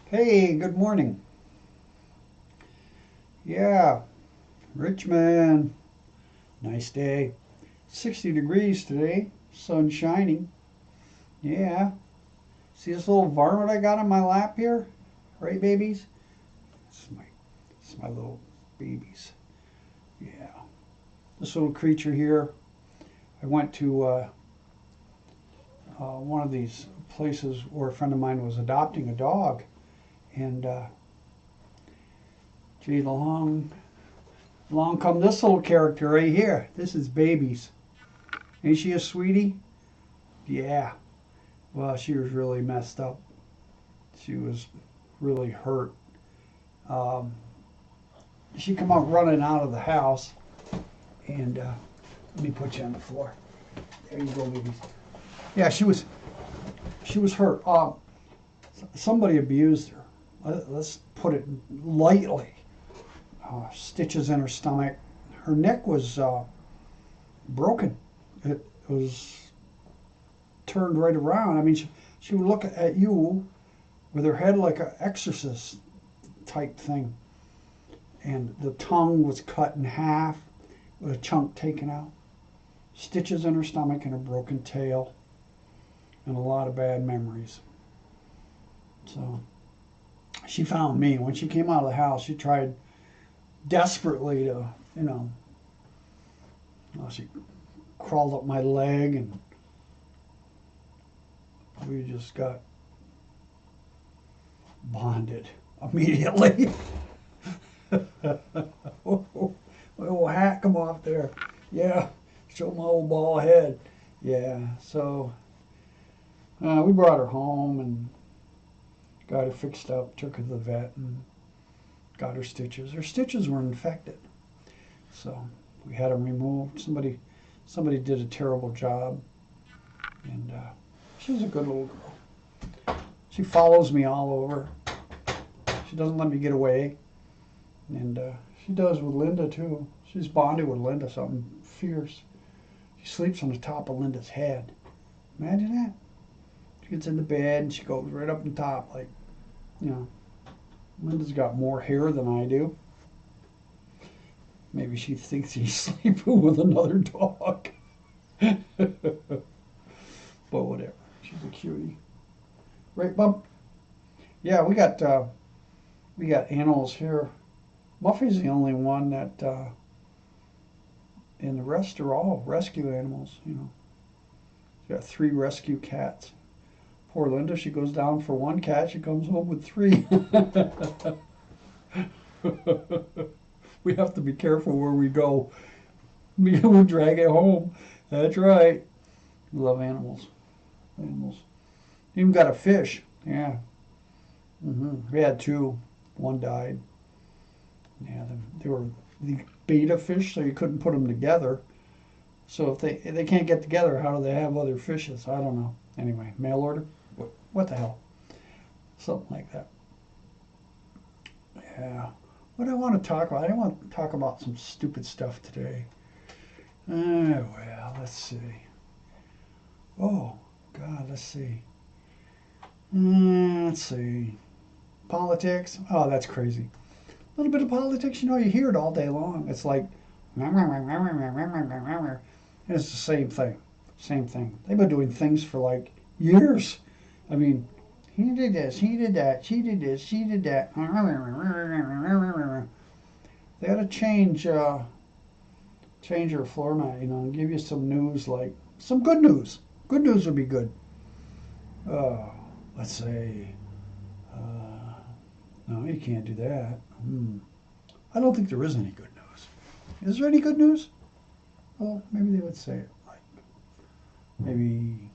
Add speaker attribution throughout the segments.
Speaker 1: Hey, good morning. Yeah, Richmond. Nice day. 60 degrees today. Sun shining. Yeah. See this little varmint I got on my lap here? Right, babies? It's my little babies. Yeah. This little creature here. I went to one of these places where a friend of mine was adopting a dog. And, gee, along come this little character right here. This is babies. Ain't she a sweetie? Yeah. Well, she was really messed up. She was really hurt. Um, she come out running out of the house, and let me put you on the floor. There you go, babies. Yeah, she was hurt. Somebody abused her. Let's put it lightly. Stitches in her stomach. Her neck was broken. It was turned right around. I mean, she would look at you with her head like an exorcist type thing. And the tongue was cut in half with a chunk taken out. Stitches in her stomach and a broken tail. And a lot of bad memories. So she found me. When she came out of the house, she tried desperately to, she crawled up my leg and we just got bonded immediately. We'll hack him off there. Yeah, show my old bald head. Yeah, so we brought her home and got her fixed up, took her to the vet, and got her stitches. Her stitches were infected, so we had them removed. Somebody did a terrible job, and she was a good little girl. She follows me all over. She doesn't let me get away, and she does with Linda too. She's bonded with Linda, something fierce. She sleeps on the top of Linda's head. Imagine that. She gets in the bed and she goes right up on top, like, you know. Linda's got more hair than I do. Maybe she thinks he's sleeping with another dog. But whatever. She's a cutie. Right, Bump? Yeah, we got animals here. Muffy's the only one that, and the rest are all rescue animals, Got 3 rescue cats. Poor Linda, she goes down for 1 cat, she comes home with 3. We have to be careful where we go. We'll drag it home. That's right. We love animals. Animals. Even got a fish. Yeah. We had 2. 1 died. Yeah, they were the beta fish, so you couldn't put them together. So if they can't get together, how do they have other fishes? I don't know. Anyway, mail order? What the hell? Something like that. Yeah. What do I want to talk about? I want to talk about some stupid stuff today. Well, let's see. Oh, God, let's see. Let's see. Politics? Oh, that's crazy. A little bit of politics, you hear it all day long. It's like, it's the same thing. Same thing. They've been doing things for like years. I mean, he did this, he did that, she did this, she did that. They got to change your format, and give you some news, like some good news. Good news would be good. Uh, let's say, no, you can't do that. I don't think there is any good news. Is there any good news? Well, maybe they would say it like maybe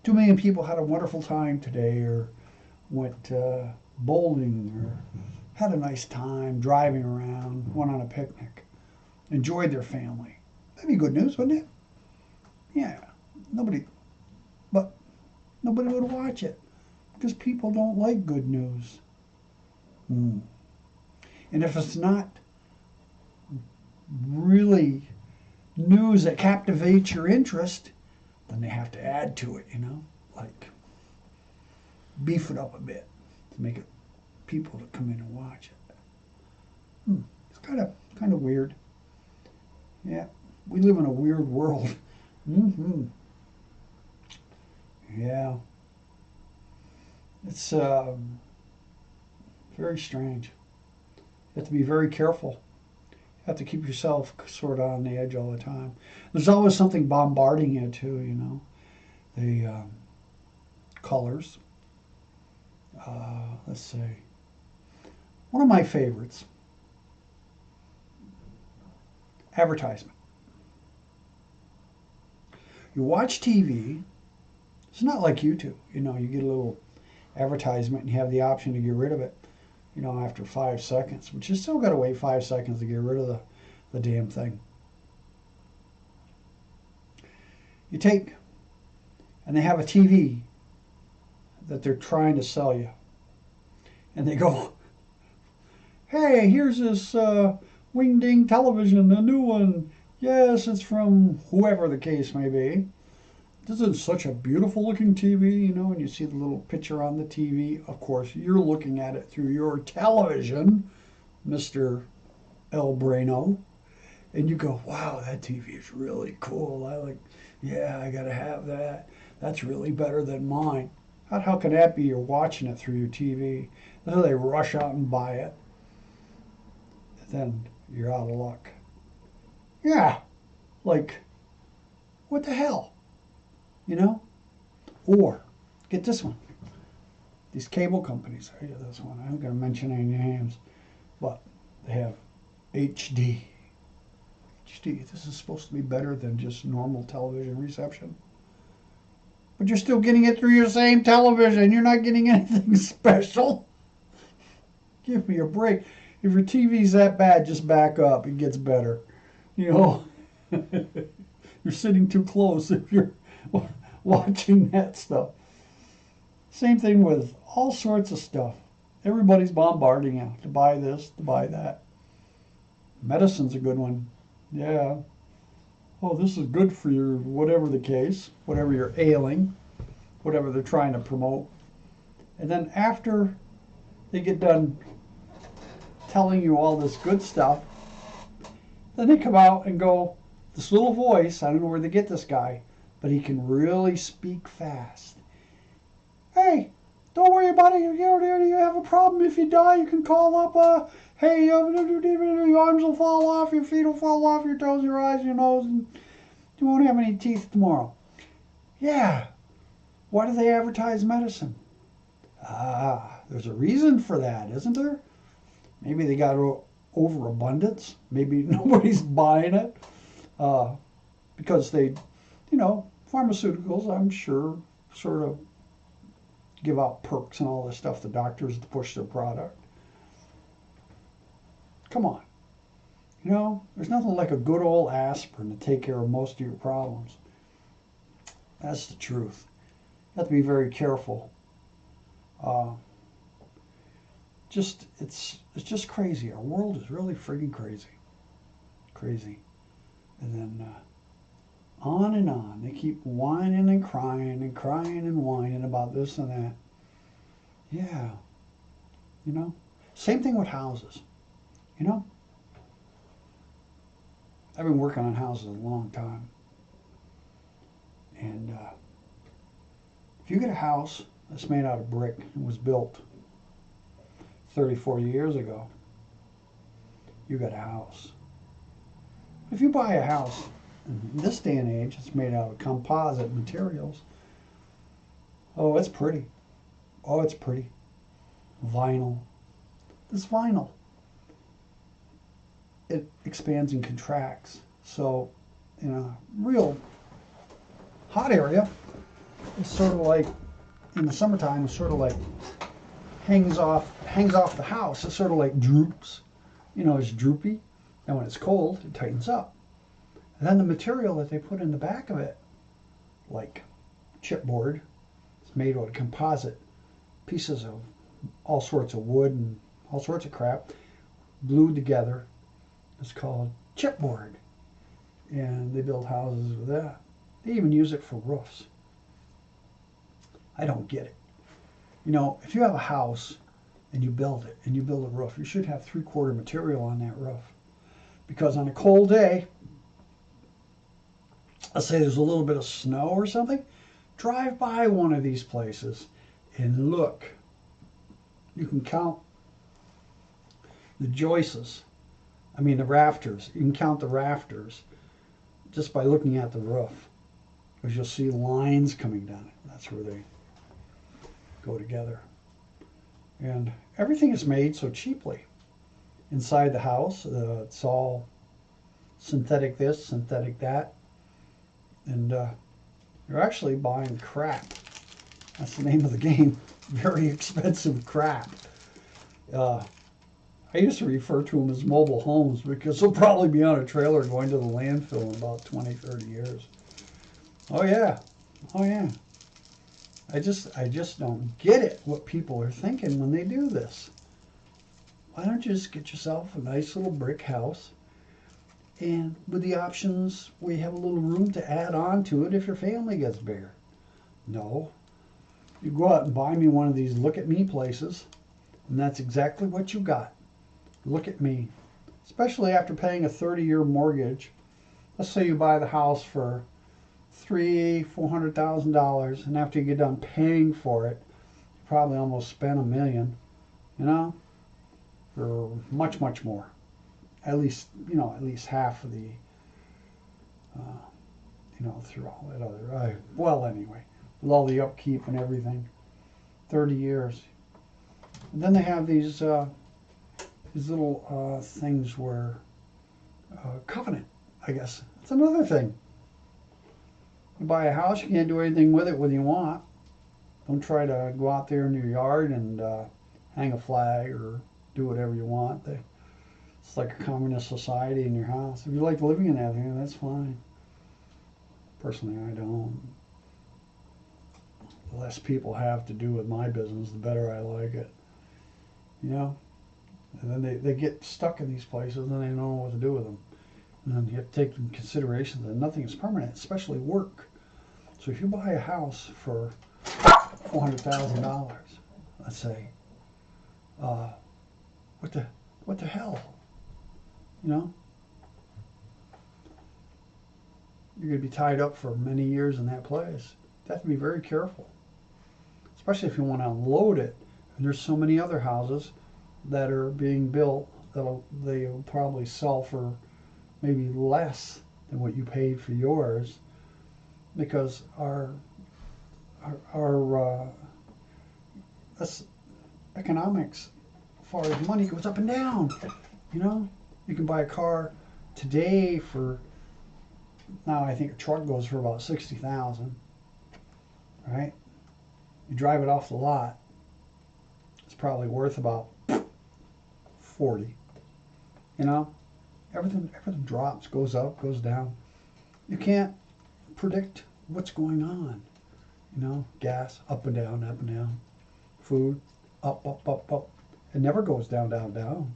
Speaker 1: 2 million people had a wonderful time today, or went bowling, or had a nice time driving around, went on a picnic, enjoyed their family. That'd be good news, wouldn't it? Yeah. Nobody, but nobody would watch it because people don't like good news. And if it's not really news that captivates your interest, then they have to add to it, like beef it up a bit to make it people to come in and watch it. It's kind of weird. Yeah, we live in a weird world. Yeah, it's very strange. You have to be very careful. You have to keep yourself sort of on the edge all the time. There's always something bombarding you too, you know. The colors. Let's see. One of my favorites, advertisement. You watch TV. It's not like YouTube. You know, you get a little advertisement and you have the option to get rid of it, you know, after 5 seconds, but you still got to wait 5 seconds to get rid of the damn thing. You take, and they have a TV that they're trying to sell you. And they go, hey, here's this Wing Ding television, a new one. Yes, it's from whoever the case may be. This is such a beautiful looking TV, you know, and you see the little picture on the TV. Of course, you're looking at it through your television, Mr. El Brano. And you go, wow, that TV is really cool. I got to have that. That's really better than mine. How can that be? You're watching it through your TV. Then they rush out and buy it. Then you're out of luck. Yeah, like, what the hell? You know? Or, get this one. These cable companies, I get this one. I'm going to mention any names, but they have HD. HD, this is supposed to be better than just normal television reception. But you're still getting it through your same television. You're not getting anything special. Give me a break. If your TV's that bad, just back up. It gets better. You know, you're sitting too close if you're watching that stuff. Same thing with all sorts of stuff. Everybody's bombarding you to buy this, to buy that. Medicine's a good one. Yeah. Oh, this is good for your whatever the case, whatever you're ailing, whatever they're trying to promote. And then after they get done telling you all this good stuff, then they come out and go, this little voice, I don't know where they get this guy, but he can really speak fast. Hey, don't worry about it. You have a problem. If you die, you can call up, hey, your arms will fall off, your feet will fall off, your toes, your eyes, your nose, and you won't have any teeth tomorrow. Yeah. Why do they advertise medicine? There's a reason for that, isn't there? Maybe they got overabundance. Maybe nobody's buying it. Because they, you know, pharmaceuticals, I'm sure, sort of give out perks and all this stuff to doctors to push their product. Come on. You know, there's nothing like a good old aspirin to take care of most of your problems. That's the truth. You have to be very careful. It's just crazy. Our world is really friggin' crazy. Crazy. And then on and on. They keep whining and crying and whining about this and that. Yeah. You know? Same thing with houses. You know? I've been working on houses a long time. And if you get a house that's made out of brick and was built 30, 40 years ago, you got a house. If you buy a house in this day and age, it's made out of composite materials. Oh, it's pretty. Oh, it's pretty. Vinyl. This vinyl, it expands and contracts. So in a real hot area, it's sort of like, in the summertime, it's sort of like hangs off the house. It sort of like droops. You know, it's droopy. And when it's cold, it tightens up. And then the material that they put in the back of it, like chipboard, it's made out of composite pieces of all sorts of wood and all sorts of crap, glued together. It's called chipboard. And they build houses with that. They even use it for roofs. I don't get it. You know, if you have a house and you build it and you build a roof, you should have 3/4 material on that roof. Because on a cold day, let's say there's a little bit of snow or something, drive by one of these places and look. You can count the joists, the rafters. You can count the rafters just by looking at the roof, because you'll see lines coming down it. That's where they go together. And everything is made so cheaply. Inside the house, it's all synthetic this, synthetic that. And you're actually buying crap. That's the name of the game. Very expensive crap. I used to refer to them as mobile homes because they'll probably be on a trailer going to the landfill in about 20, 30 years. Oh yeah. Oh yeah. I just don't get it, what people are thinking when they do this. Why don't you just get yourself a nice little brick house, and with the options where you have a little room to add on to it if your family gets bigger? No. You go out and buy me one of these look at me places, and that's exactly what you got. Look at me. Especially after paying a 30-year mortgage. Let's say you buy the house for $400,000, and after you get done paying for it, you probably almost spent $1 million, or much, much more. At least half of the, through all that other, well, anyway, with all the upkeep and everything, 30 years. And then they have these little things where, covenant, I guess. It's another thing. You buy a house, you can't do anything with it whether you want. Don't try to go out there in your yard and hang a flag or do whatever you want. It's like a communist society in your house. If you like living in that, that's fine. Personally, I don't. The less people have to do with my business, the better I like it. And then they get stuck in these places and they don't know what to do with them. And then you have to take into consideration that nothing is permanent, especially work. So if you buy a house for $400,000, let's say, what the hell? You're going to be tied up for many years in that place. You have to be very careful, especially if you want to unload it. And there's so many other houses that are being built that they'll probably sell for maybe less than what you paid for yours, because our economics, as far as money, goes up and down. You can buy a car today for, now I think a truck goes for about $60,000, right? You drive it off the lot, it's probably worth about 40. Everything drops, goes up, goes down. You can't predict what's going on. Gas, up and down, up and down. Food, up, up, up, up. It never goes down, down, down.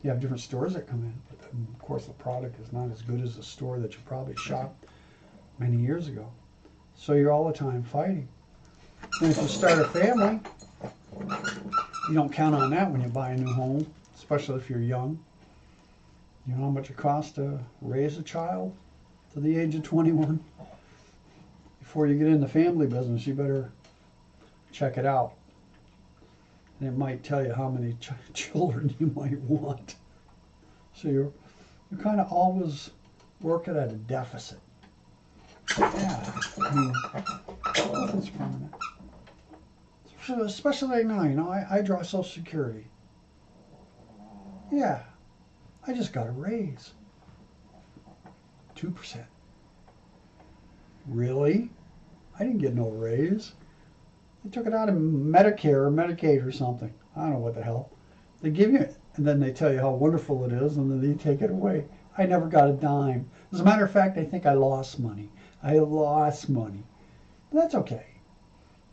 Speaker 1: You have different stores that come in, but then, of course, the product is not as good as the store that you probably shopped many years ago. So you're all the time fighting. And if you start a family, you don't count on that when you buy a new home, especially if you're young. You know how much it costs to raise a child to the age of 21? Before you get in the family business, you better check it out. And it might tell you how many children you might want. So you're kind of always working at a deficit. Yeah, nothing's permanent. Especially now, I draw Social Security. Yeah, I just got a raise. 2%. Really? I didn't get no raise. They took it out of Medicare or Medicaid or something. I don't know what the hell. They give you it, and then they tell you how wonderful it is, and then they take it away. I never got a dime. As a matter of fact, I think I lost money. But that's okay.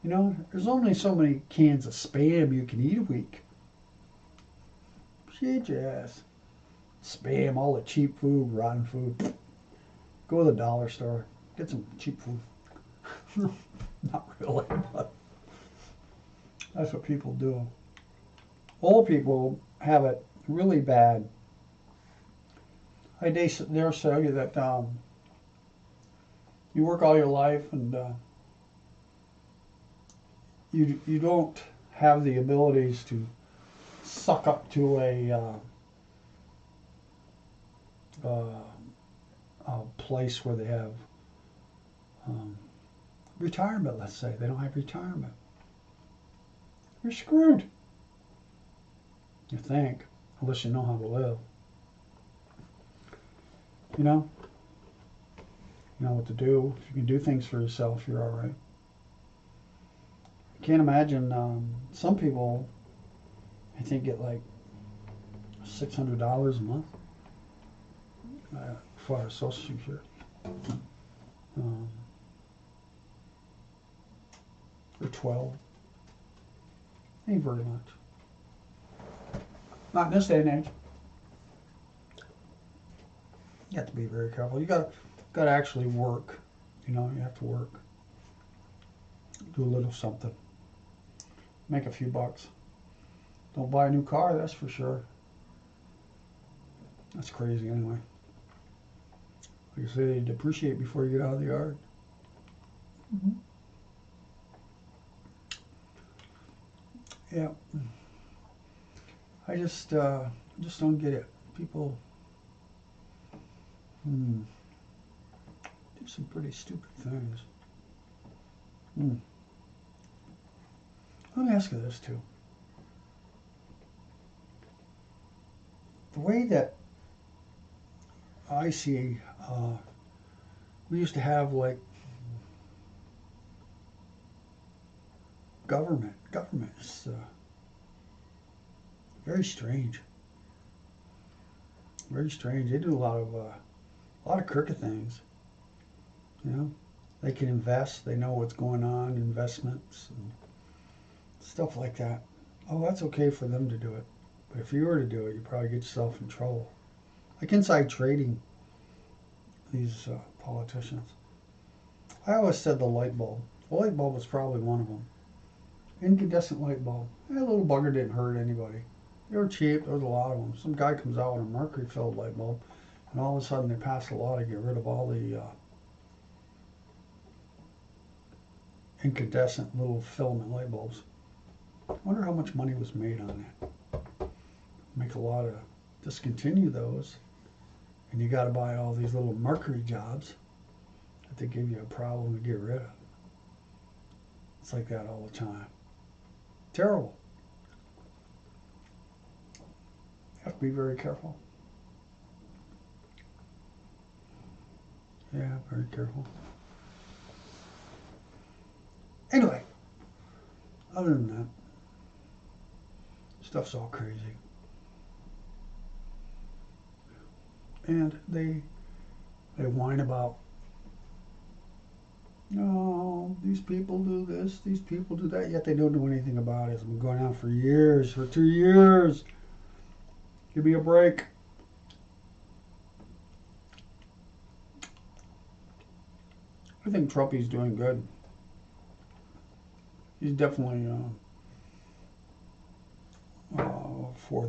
Speaker 1: There's only so many cans of Spam you can eat a week. Shit your ass. Spam, all the cheap food, rotten food. Go to the dollar store. Get some cheap food. Not really, but That's what people do. Old people have it really bad. I dare say that you work all your life and you don't have the abilities to suck up to a place where they have retirement, let's say. They don't have retirement. You're screwed. You think, unless you know how to live. You know what to do. If you can do things for yourself, you're all right. I can't imagine some people, I think, get like $600 a month for Social Security. Or 12. Ain't very much. Not in this day and age. You have to be very careful. You got to actually work. You have to work. Do a little something. Make a few bucks. Don't buy a new car, that's for sure. That's crazy anyway. Like I say, you depreciate before you get out of the yard. Mm-hmm. Yeah. I just don't get it. People do some pretty stupid things. Let me ask you this too. The way that I see, we used to have like government. Government is very strange. Very strange. They do a lot of crooked things. They can invest. They know what's going on, investments and stuff like that. Oh, that's okay for them to do it. But if you were to do it, you probably get yourself in trouble. Like inside trading, these politicians. I always said the light bulb. The light bulb was probably one of them. Incandescent light bulb. That little bugger didn't hurt anybody. They were cheap. There was a lot of them. Some guy comes out with a mercury-filled light bulb, and all of a sudden they pass a law to get rid of all the incandescent little filament light bulbs. I wonder how much money was made on that. Make a lot of discontinue those, and you got to buy all these little mercury jobs that they give you a problem to get rid of. It's like that all the time. Terrible. You have to be very careful. Yeah, very careful. Anyway, other than that, stuff's all crazy. And they whine about, no, these people do this, these people do that, yet they don't do anything about it. It's been going on for years, for 2 years. Give me a break. I think Trumpy's doing good. He's definitely for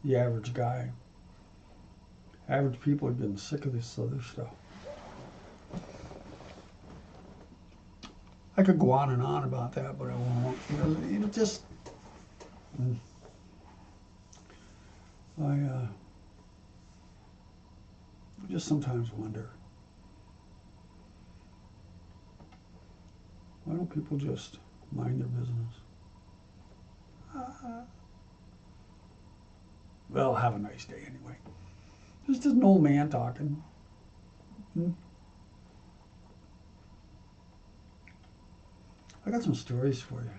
Speaker 1: the average guy. Average people are getting sick of this other stuff. I could go on and on about that, but I won't. Just I just sometimes wonder, why don't people just mind their business? Well, have a nice day anyway. Just an old man talking. I got some stories for you.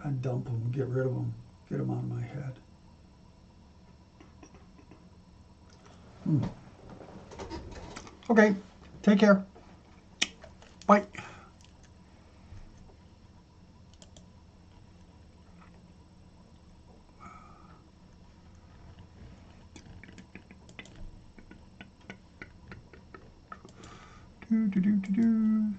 Speaker 1: I dump them, get rid of them, get them out of my head. Okay, take care. Bye. Do, do, do, do, do.